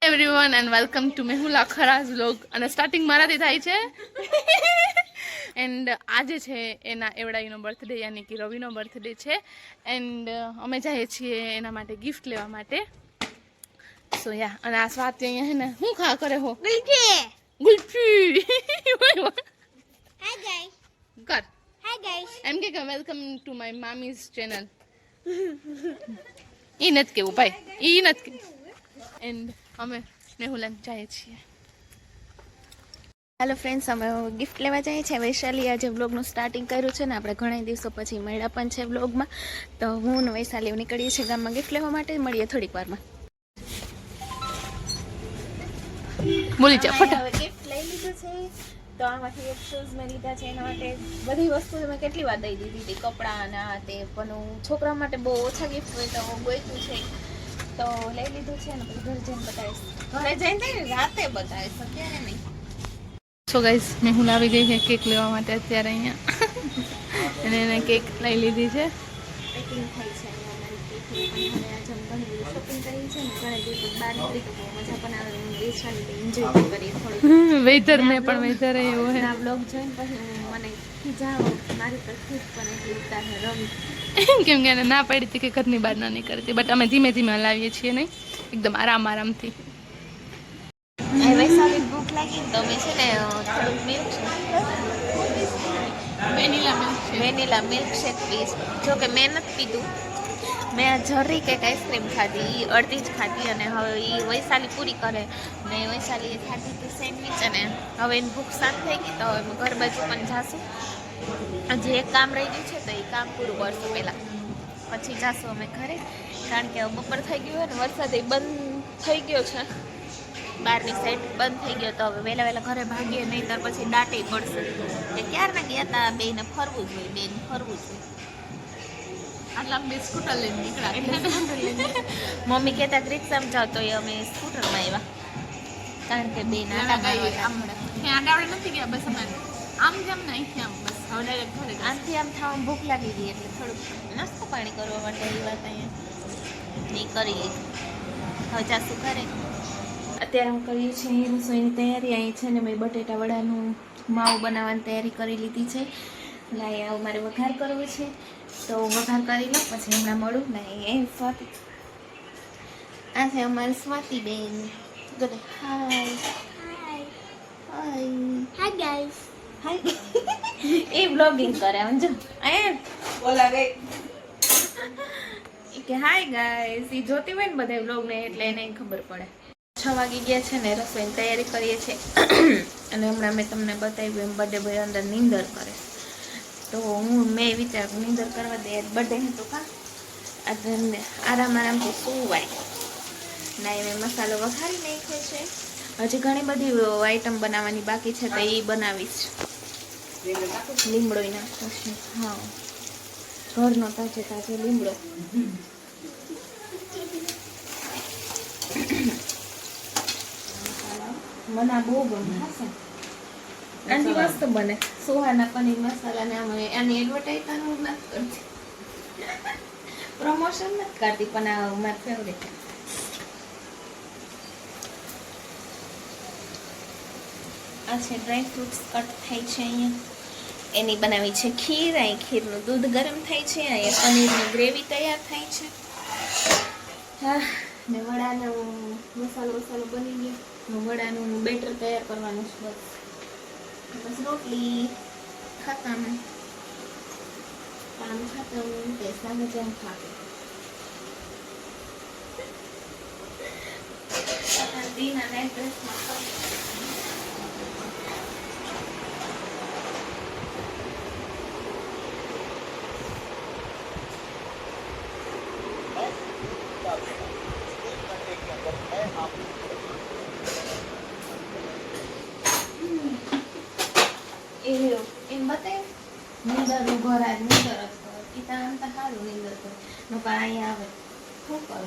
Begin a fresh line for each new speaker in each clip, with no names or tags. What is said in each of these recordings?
Everyone and welcome to Mehula Kharaz vlog અને starting મારાથી થાય છે એન્ડ આજે છે એના એવડાઈનો બર્થડે યાની કે રવિનો બર્થડે છે એન્ડ અમે જઈએ છીએ એના માટે ગિફ્ટ લેવા માટે સો યા અને આ સ્વાતિ અહીંયા હે ને હું ખા કરે હો ગુલ્ફી
Hi guys.
કર
Hi guys.
એમ કે વેલકમ ટુ માય મામીઝ ચેનલ ઈ નથી કેવું ભાઈ ઈ નથી કેવું એન્ડ અમે મેહુલાન જઈએ છીએ.
હેલો ફ્રેન્ડ્સ, અમે ગિફ્ટ લેવા જઈએ છીએ. વૈશાલી આજે વ્લોગનું સ્ટાર્ટિંગ કર્યું છે ને આપણે ઘણા દિવસો પછી મળ્યા પણ છે વ્લોગમાં. તો હું ને વૈશાલી નીકળીએ છીએ ગામમાં ગિફ્ટ લેવા માટે. મળીએ થોડીક વારમાં.
બોલી જા ફટા.
હવે ગિફ્ટ લઈ લીધું છે તો આમાંથી એક શૂઝ મેં લીધા છે. એના માટે બધી વસ્તુ મેં કેટલી વાર દઈ દીધી હતી, કપડાં અને આ તે, પણ છોકરા માટે બહુ ઓછા ગિફ્ટ હોય તો ગોઈતું છે તો લઈ લીધું છે ને પછી ઘરે જઈને બતાવીશ. ઘરે જઈને રાતે બતાવીશ, અત્યારે નહીં.
સો ગાઈઝ મેહુલ આવી ગઈ છે કેક લેવા માટે અત્યારે અહીંયા અને એને કેક લઈ લીધી છે.
પેકિંગ થઈ છે શોપિંગ કરી છે ને ઘણા દિવસ બહાર નીકળી તો બહુ મજા પણ આવે. વેચાણી એન્જોય કરીએ થોડી.
વેધર ને પણ વેધર એવો હે
આ બ્લોગ જોઈને પછી મને ખીજાવ મારી પર ખુદ પણ એટલી ઉતાર રમી
કેમ કે એને ના પાડી હતી કે ઘરની બહાર ના નીકળતી બટ અમે ધીમે ધીમે હલાવીએ છીએ નહીં એકદમ આરામથી.
વૈશાલી ભૂખ લાગી તો મેં છે ને થોડુંક મિલ્ક વેનીલા મિલ્કશેક પીશ. જો કે મેં નથી પીધું, મેં આ જરી કંઈક આઈસ્ક્રીમ ખાધી, એ અડધી જ ખાધી અને હવે એ વૈશાલી પૂરી કરે ને વૈશાલીએ ખાધી હતી સેન્ડવિચ અને હવે એની ભૂખ શાંત થઈ ગઈ તો હવે અમે ઘર બાજુ પણ જાશું. હજી એક કામ રહી ગયું છે તો એ કામ પૂરું કરશું પહેલાં, પછી જાશું અમે ઘરે. કારણ કે બપોર થઈ ગયું હોય ને વરસાદ એ બંધ થઈ ગયો છે, બહારની સાઈડ બંધ થઈ ગયો તો હવે વહેલા ઘરે ભાગીએ નહીં તો પછી દાટે પડશે કે ક્યારના ગયા હતા બેને ફરવું જોઈએ, બેન ફરવું જોઈએ.
આટલા બે સ્કૂટર લઈને નીકળ્યા.
મમ્મી કહેતા કે રિક્ષામાં જાઓ તો એ અમે સ્કૂટરમાં આવ્યા કારણ કે બે નાના
આપણે નથી ગયા બસ અમે આમ જેમ ને અહીંથી આમ બસ હવે ડાયરેક્ટ ઘરે
આમથી આમ થવામાં ભૂખ લાગી ગઈ એટલે થોડુંક નાસ્તો પાણી કરવા માટે એ વાત અહીંયા નહીં કરી લીધું. હવે જાશું ઘરે. અત્યારે હું કરીએ છીએ રસોઈની તૈયારી. અહીં છે ને મેં બટેટા વડાનું માવું બનાવવાની તૈયારી કરી લીધી છે. લાઈ આવું મારે વઘાર કરવો છે તો વઘાર કરી લો પછી હમણાં મળું. લાઈ એ સ્વાતિ, આ છે અમારી સ્વાતિબેન. હાય હાય
Hi guys.
હાય એ બ્લોગિંગ કરે સમજો બોલા ગઈ કે હાય ગાઈસ. એ જોતી હોય ને બધા બ્લોગને એટલે એને ખબર પડે. 6 વાગી ગયા છે ને રસોઈની તૈયારી કરીએ છીએ અને હમણાં મેં તમને બતાવ્યું એમ બર્થડે બોય અંદર નીંદર કરે તો મેં વિચાર્યું નીંદર કરવા દે, બર્થડે હતું કા આજે આરામથી સુવાય. ના મેં મસાલો વઘારી નાખ્યો છે. હજી ઘણી બધી આઈટમ બનાવવાની બાકી છે તો એ બનાવીશ. લીમડો નાખવો છે. હા, ઘરનો તાજે લીમડો. મને બહુ ગમે હશે. આની મસ્ત બને સોહાના પનીર મસાલા ને અમે આની એડવર્ટાઈઝ નથી કરતી, પ્રમોશન નથી કરતી પણ આ મારી ફેવરેટ. આ છે ડ્રાય ફ્રૂટ્સ કટ થાય છે અહીંયા. એની બનાવી છે ખીર. અહીં ખીરનું દૂધ ગરમ થાય છે. અહીંયા પનીરની ગ્રેવી તૈયાર થાય છે. હા ને વડાનો મસાલો બની ગયો. વડાનું બેટર તૈયાર કરવાનું છે બસ. બસ રોટલી ખતમ. કામ ખતમ. પૈસા જેમ ખાતે દીના એડ્રેસમાં એમ બતાવે નીંદર નું ઘર આજ નીંદર જ કરો પિતા આમ તો સારું નીંદર કરો નકર અહીંયા આવે શું કરો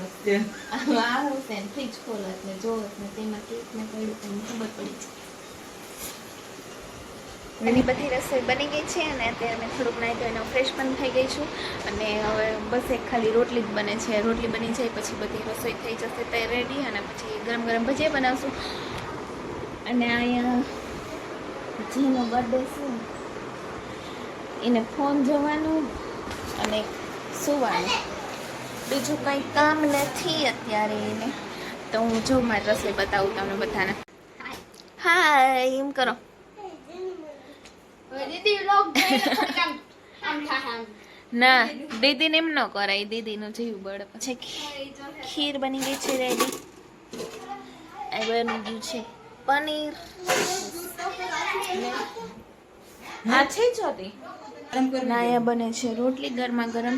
આવું છે ને ફ્રીજ ખોલત ને જોવત ને તેમાં કેક ને પડ્યું તમને ખબર પડી છે. એની બધી રસોઈ બની ગઈ છે અને અત્યારે મેં થોડુંક નાહી ધોઈને ફ્રેશ પણ થઈ ગઈ છું અને હવે બસ એક ખાલી રોટલી જ બને છે. રોટલી બની જાય પછી બધી રસોઈ થઈ જશે તે રેડી અને પછી ગરમ ગરમ ભજીયા બનાવશું. અને અહીંયા જેનો બર્થડે છે એને ફોન જોવાનું અને સુવાનું, બીજું કંઈ કામ નથી અત્યારે એને. તો હું જો મારી રસોઈ બતાવું તમને બધાને. હાય એમ કરો. ના દીદીને એમ ન કરાય, દીદીનું જીવ બળે. પછી ખીર બની ગઈ છે રેડી. આ બની ગયું છે પનીર. હા છે જોતી ના અહીંયા બને છે રોટલી ગરમા ગરમ.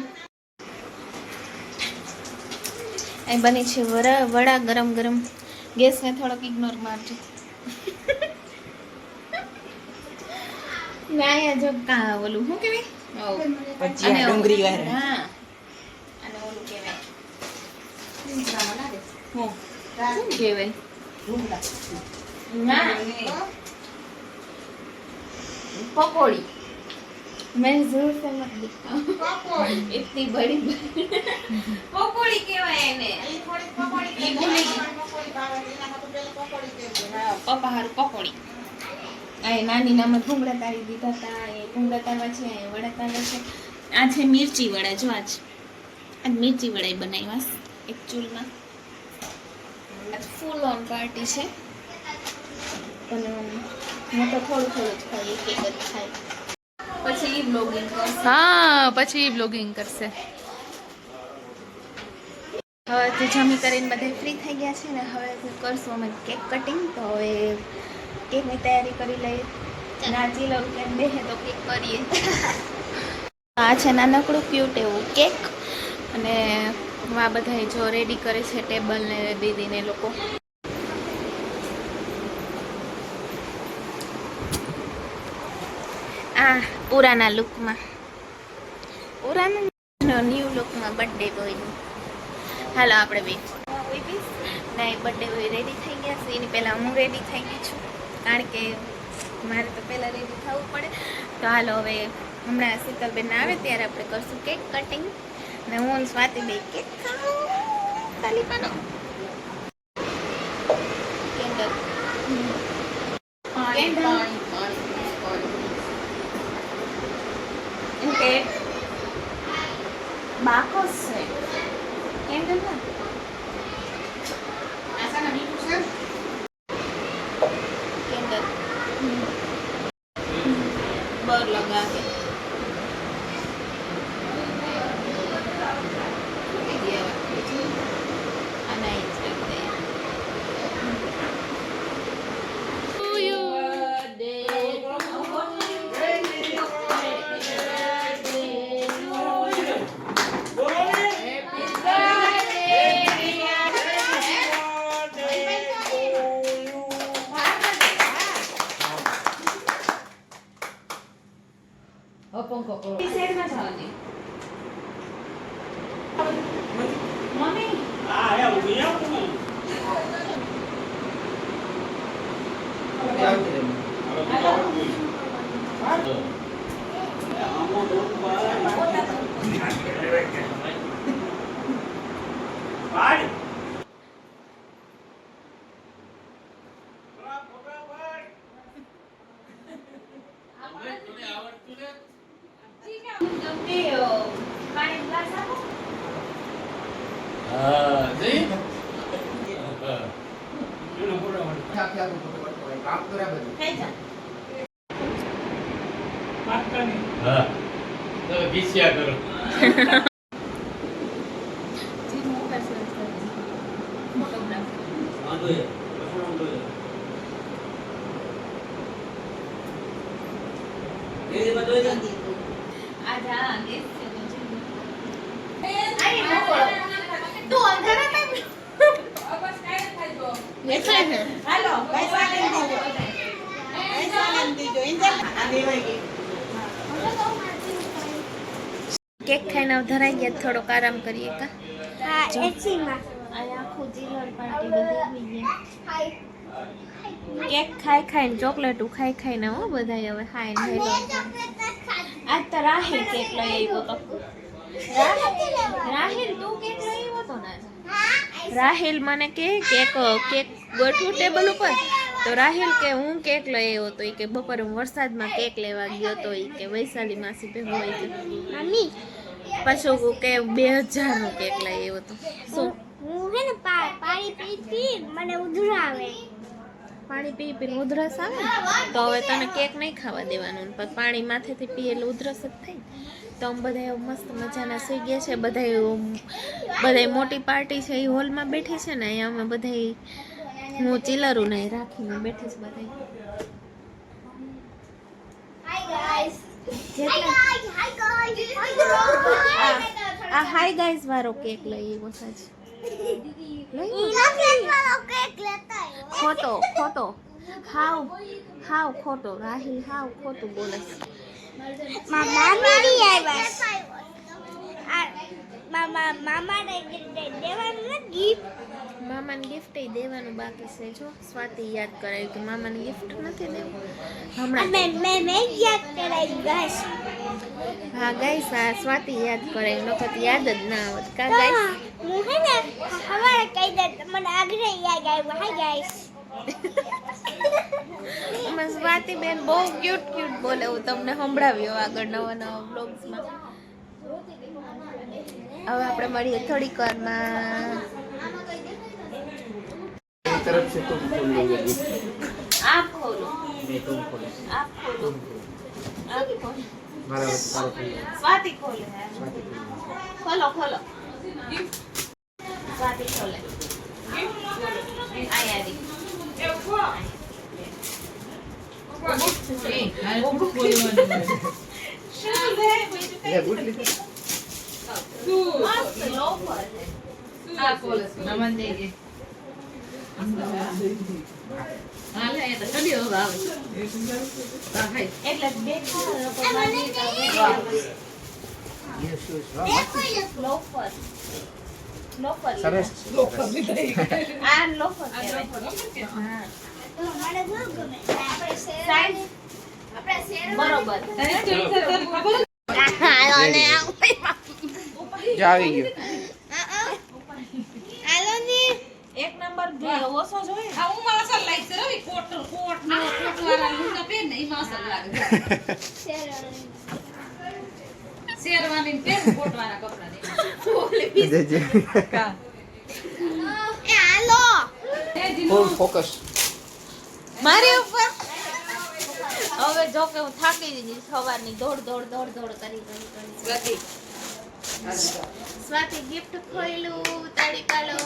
અહીં બને છે વડા ગરમ ગરમ. ગેસને થોડોક ઇગ્નોર મારજો. ને અહીંયા જો કા ઓલું શું કહેવાય
ડુંગળી વાળા.
હા અને ઓલું કહેવાય શું કહેવાય ના पकौड़ी. मैं जरूर से मत दिखा इतनी बड़ी पकौड़ी કેવાય એને. પપ્પા હારું પકોડી. આ નાની નામે ભૂંગળા તારી દીધા હતા. એ ભૂંગળા તારવા છે, વડા તારવા છે. આ છે મિર્ચી વડા. જો આજ મિર્ચી વડા બનાવ્યા એક ચૂલમાં. ફૂલ ઓન પાર્ટી છે પણ હું તો થોડું થોડું જ ખાઈ, એક જ ખાઈ. પછી બ્લોગિંગ કરશે.
હા પછી બ્લોગિંગ કરશે.
હવે તો જમી કરીને બધા ફ્રી થઈ ગયા છે ને હવે કરશું અમે કેક કટિંગ. તો હવે કેકની તૈયારી કરી લઈએ. નાચી લઉં કે બેહે તો કેક કરીએ. આ છે નાનકડું ક્યુટ એવું કેક અને આ બધા જો રેડી કરે છે ટેબલ ને દીદીને લોકો. આ પુરાના લુકમાં, પુરાના ન્યૂ લુકમાં બર્થડે બોયનું. હાલો આપણે બે ના બર્થડે બોય રેડી થઈ ગયા છે. એની પહેલાં હું રેડી થઈ ગઈ છું કારણ કે મારે તો પહેલાં રેડી થવું પડે. તો હાલો હવે હમણાં શીતલબેન આવે ત્યારે આપણે કરશું કેક કટિંગ ને હું સ્વાતિ બે કેક ખાલી પાનો કેન્ડલ કે બાકસ છે કેન્ડલ ના કેન્ડલ બર લગા के
હા તો ગીસ્યા કરો.
કેક ખાઈને ધરાઈ ગયા, થોડોક આરામ કરીએ કા. હા એસીમાં આ આખું જીલર પાર્ટી બધી આવી ગઈ. કેક ખાઈ ખાઈને ચોકલેટું ખાઈ ખાઈને હો બધાય હવે ખાઈને હેલો આજ તો રાહિલ કેક લઈ આવ્યો તો રાહિલ તું કેક લઈ આવ્યો તો ને રાહિલ મને કે કેક ગોઠવું ટેબલ ઉપર તો રાહિલ કે હું કેક લઈ આવ્યો તો એ કે બપોરે હું વરસાદમાં કેક લેવા ગયો તો એ કે વૈશાલી માસી ભેગો હોય કે મમ્મી પાછું કે 2000 નું કેક લઈ આવ્યો તો શું
હું હે ને પાણી પી મને ઉધરા આવે
પાણી પી પીને ઉધરસ આવે ને, તો હવે તને કેક નહીં ખાવા દેવાનું ને પછી પાણી માથેથી પીએ એટલે ઉધરસ જ થાય તો અમે બધા મસ્ત મજાના સુઈ ગયા છે બધા મોટી પાર્ટી છે એ હોલમાં બેઠી છે ને અહીંયા અમે બધા હું ચિલરું નહીં રાખીને બેઠી છે બધા આ હાય ગાઈઝ વાળો કેક લઈ આવ્યો સાચ ખોટો હાવ ખોટો રાહિલ હાવ ખોટું બોલે છે મામાને ગિફ્ટ દેવાનું બાકી છે જો સ્વાતિ યાદ કરાયું કે મામાને ગિફ્ટ નથી દેવું હમણાં હા ગાઈસ આ સ્વાતિ યાદ કરાયું નકર યાદ જ ના આવત કા ગાઈસ
હું હે ને હવારે કહી દે મને આગ્રહ યાદ આવ્યો હાય ગાઈસ
અમે સ્વાતિ બેન બહુ ક્યુટ બોલે હું તમને સંભળાવ્યો આગળ નવા બ્લોગ્સમાં હવે આપણે મળીએ થોડીક વારમાં
तरफ से तुम खोल लोगे
आप खोलो
नहीं तुम खोलो
आप खोलो आप खोलो
मारा
स्वाति खोले है
स्वाति
खोलो स्वाति खोले आया दी
ये गुड लिखो
मस्त लोफर है
આ કોલેજ નમન દેજે હાલે એ તો કદી હવે આવે હા ભાઈ
એટલે બેઠા
ये शूज
લોફર
सरस
આ લોફર કહેવાય હા સાઈઝ બરોબર
જાવી ગયો
એક નંબર ઓછો જોઈએ
આ હું માસલ લાઈક છે રવિ કોટ નો કોટ વાળા હું તો પહેર ને ઈ માસલ લાગે શેરવાની પહેર કોટ વાળા કપડા ને કા
ફૂલ ફોકસ
મારી ઉપર હવે જો કે હું થાકી ગઈ સવારની દોડ કરી
ગતિ
સ્વાતિ ગિફ્ટ ખોલ્યું તાળી પાડો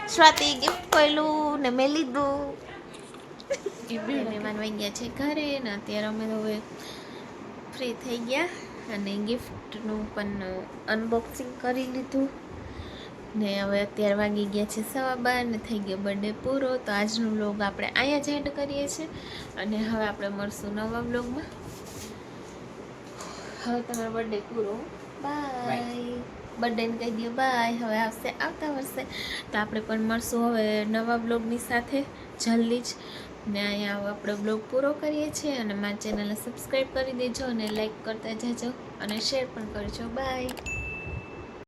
સ્વાતિ ગિફ્ટ ખોલ્યું ને મેં લીધું એ બે મહેમાન વહી ગયા છે ઘરે ને અત્યારે અમે હવે ફ્રી થઈ ગયા અને ગિફ્ટનું પણ અનબોક્સિંગ કરી લીધું ને હવે અત્યારે વાગી ગયા છે 12:15 ને થઈ ગયો બર્થડે પૂરો તો આજનો વ્લોગ આપણે અહીંયા જ એન્ડ કરીએ છીએ અને હવે આપણે મળશું નવા વ્લોગમાં હવે તમારો બર્થડે પૂરો બાય બર્થડેને કહી દો બાય હવે આવશે આવતા વર્ષે તો આપણે પણ મળશું હવે નવા વ્લોગની સાથે જલ્દી જ ને અહીંયા આપણે વ્લોગ પૂરો કરીએ છીએ અને મારી ચેનલને સબસ્ક્રાઈબ કરી દેજો અને લાઈક કરતા જજો અને શેર પણ કરજો બાય